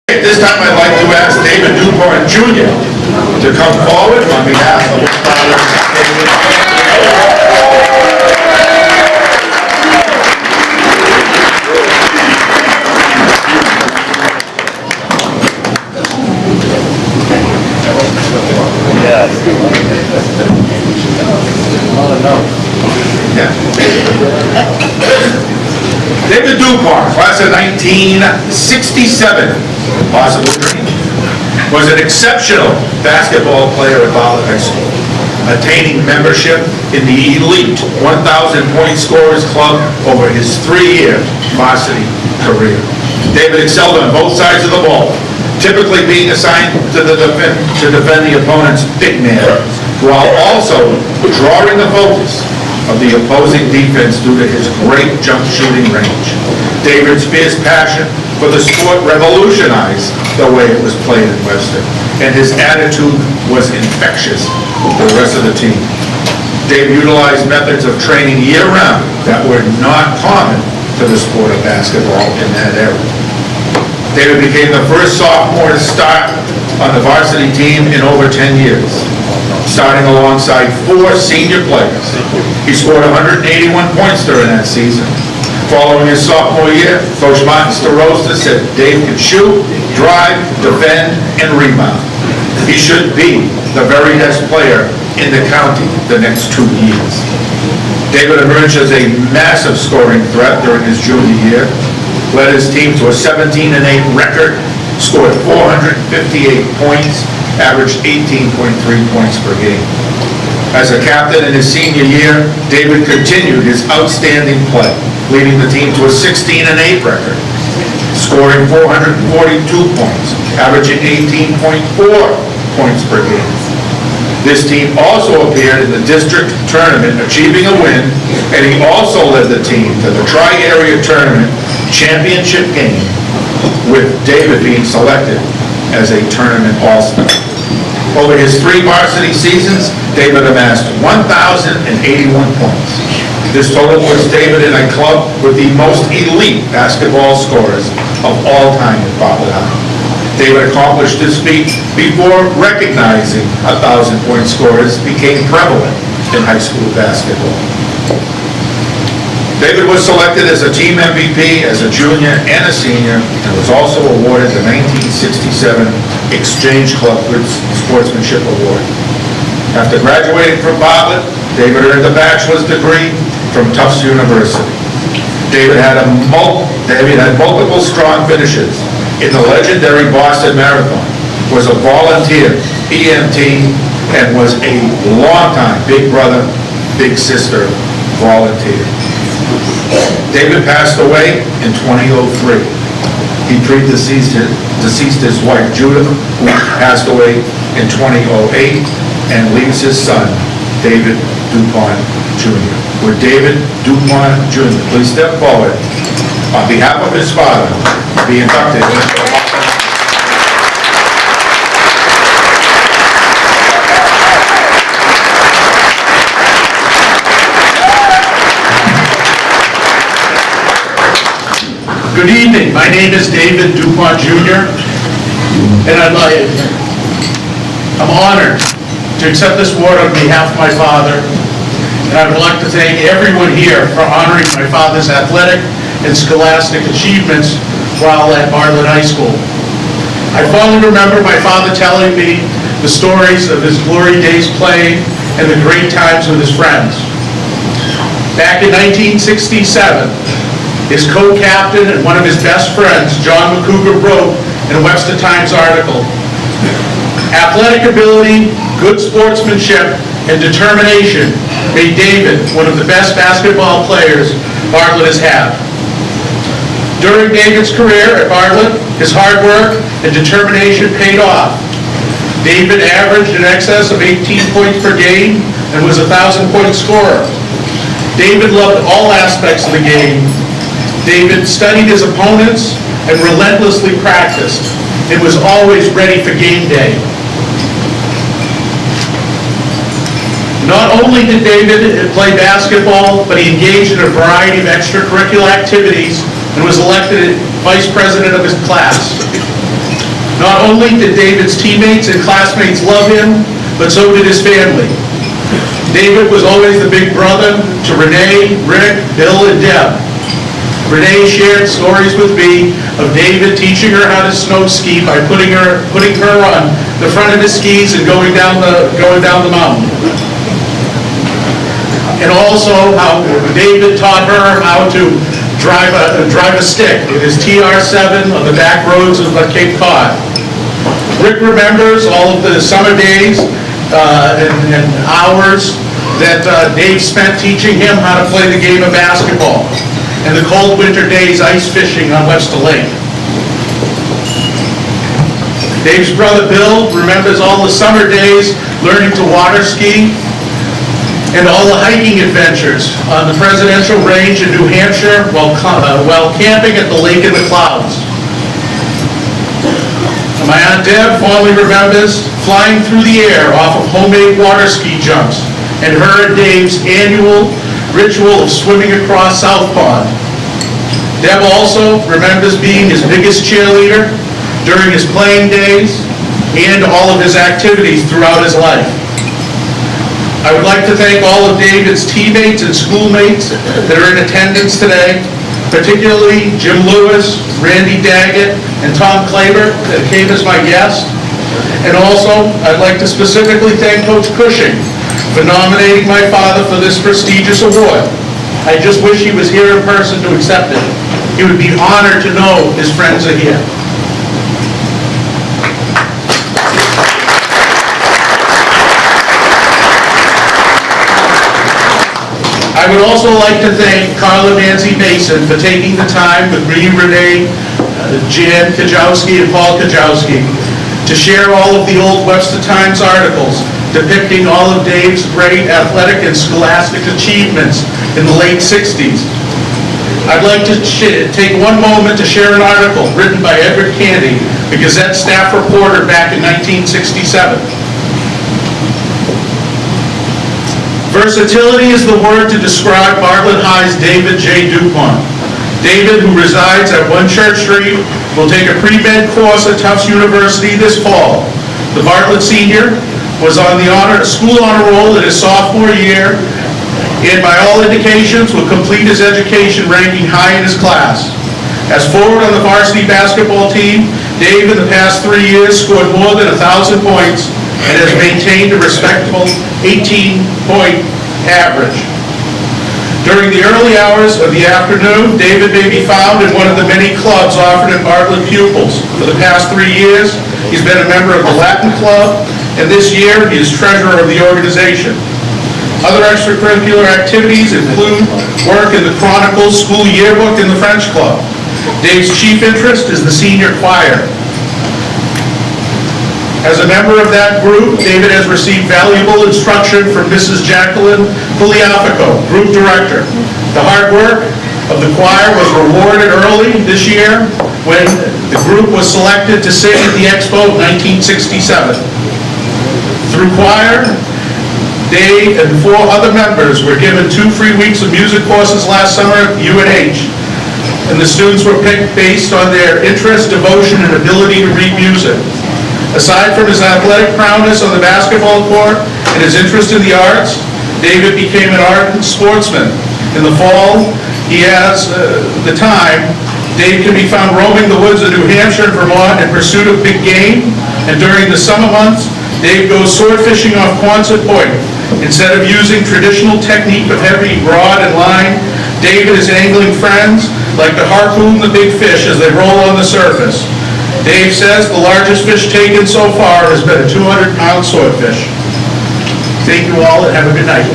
At this time, I'd like to ask David Dupont Jr. to come forward on behalf of his father, David Dupont, class of 1967, possible dream, was an exceptional basketball player at Bartlett High School, attaining membership in the elite 1,000-point scorers club over his 3-year varsity career. David excelled on both sides of the ball, typically being assigned to defend the opponent's big man, while also drawing the focus of the opposing defense due to his great jump shooting range. David's fierce passion for the sport revolutionized the way it was played in Webster, and his attitude was infectious with the rest of the team. Dave utilized methods of training year-round that were not common to the sport of basketball in that era. David became the first sophomore to start on the varsity team in over 10 years, starting alongside 4 senior players. He scored 181 points during that season. Following his sophomore year, Coach Martin Starosta said Dave could shoot, drive, defend, and rebound. He should be the very best player in the county the next 2 years. David emerged as a massive scoring threat during his junior year, led his team to a 17-8 record, scored 458 points, averaged 18.3 points per game. As a captain in his senior year, David continued his outstanding play, leading the team to a 16-8 record, scoring 442 points, averaging 18.4 points per game. This team also appeared in the district tournament, achieving a win, and he also led the team to the Tri-Area Tournament championship game, with David being selected as a tournament all-star. Over his 3 varsity seasons, David amassed 1,081 points. This total puts David in a club with the most elite basketball scorers of all time at Bartlett High. David accomplished this feat before recognizing 1,000-point scorers became prevalent in high school basketball. David was selected as a team MVP as a junior and a senior, and was also awarded the 1967 Exchange Club Good Sportsmanship Award. After graduating from Bartlett, David earned a bachelor's degree from Tufts University. David had multiple strong finishes in the legendary Boston Marathon, was a volunteer EMT, and was a longtime Big Brother, Big Sister volunteer. David passed away in 2003. He predeceased his wife Judith, who passed away in 2008, and leaves his son, David Dupont Jr. Would David Dupont Jr. please step forward on behalf of his father, be inducted into the Hall of Fame. Good evening. My name is David Dupont Jr. and I'm honored to accept this award on behalf of my father, and I would like to thank everyone here for honoring my father's athletic and scholastic achievements while at Bartlett High School. I fondly remember my father telling me the stories of his glory days playing and the great times with his friends. Back in 1967, his co-captain and one of his best friends, John McCougar, wrote in a Webster Times article, "Athletic ability, good sportsmanship, and determination made David one of the best basketball players Bartlett has had." During David's career at Bartlett, his hard work and determination paid off. David averaged in excess of 18 points per game and was a 1,000-point scorer. David loved all aspects of the game. David studied his opponents and relentlessly practiced, and was always ready for game day. Not only did David play basketball, but he engaged in a variety of extracurricular activities and was elected vice president of his class. Not only did David's teammates and classmates love him, but so did his family. David was always the big brother to Renee, Rick, Bill, and Deb. Renee shared stories with me of David teaching her how to snow ski by putting her on the front of his skis and going down the mountain. And also how David taught her how to drive a stick in his TR7 on the back roads of Cape Cod. Rick remembers all of the summer days and hours that Dave spent teaching him how to play the game of basketball, and the cold winter days ice fishing on Webster Lake. Dave's brother Bill remembers all the summer days learning to water ski and all the hiking adventures on the Presidential Range in New Hampshire while camping at the Lake in the Clouds. And my Aunt Deb fondly remembers flying through the air off of homemade water ski jumps and her and Dave's annual ritual of swimming across South Pond. Deb also remembers being his biggest cheerleader during his playing days and all of his activities throughout his life. I would like to thank all of David's teammates and schoolmates that are in attendance today, particularly Jim Lewis, Randy Daggett, and Tom Klaber that came as my guest. And also, I'd like to specifically thank Coach Cushing for nominating my father for this prestigious award. I just wish he was here in person to accept it. He would be honored to know his friends are here. I would also like to thank Carla Nancy Mason for taking the time with me, Renee, Jan Kajowski, and Paul Kajowski to share all of the old Webster Times articles depicting all of Dave's great athletic and scholastic achievements in the late 60s. I'd like to take one moment to share an article written by Edward Candy, the Gazette staff reporter back in 1967. Versatility is the word to describe Bartlett High's David J. Dupont. David, who resides at 1 Church Street, will take a pre-med course at Tufts University this fall. The Bartlett senior was on the school honor roll in his sophomore year, and by all indications will complete his education ranking high in his class. As forward on the varsity basketball team, Dave in the past 3 years scored more than 1,000 points and has maintained a respectable 18-point average. During the early hours of the afternoon, David may be found in one of the many clubs offered at Bartlett pupils. For the past 3 years, he's been a member of the Latin Club, and this year he is treasurer of the organization. Other extracurricular activities include work in the Chronicles school yearbook and the French Club. Dave's chief interest is the senior choir. As a member of that group, David has received valuable instruction from Mrs. Jacqueline Pugliafico, group director. The hard work of the choir was rewarded early this year when the group was selected to sing at the Expo of 1967. Through choir, Dave and 4 other members were given 2 free weeks of music courses last summer at UNH, and the students were picked based on their interest, devotion, and ability to read music. Aside from his athletic prowess on the basketball court and his interest in the arts, David became an ardent sportsman. In the fall, he has the time. Dave can be found roaming the woods of New Hampshire and Vermont in pursuit of big game, and during the summer months, Dave goes sword fishing off Quonset Point. Instead of using traditional technique of heavy rod and line, David is angling friends like to harpoon the big fish as they roll on the surface. Dave says the largest fish taken so far has been a 200-pound swordfish. Thank you all and have a good night.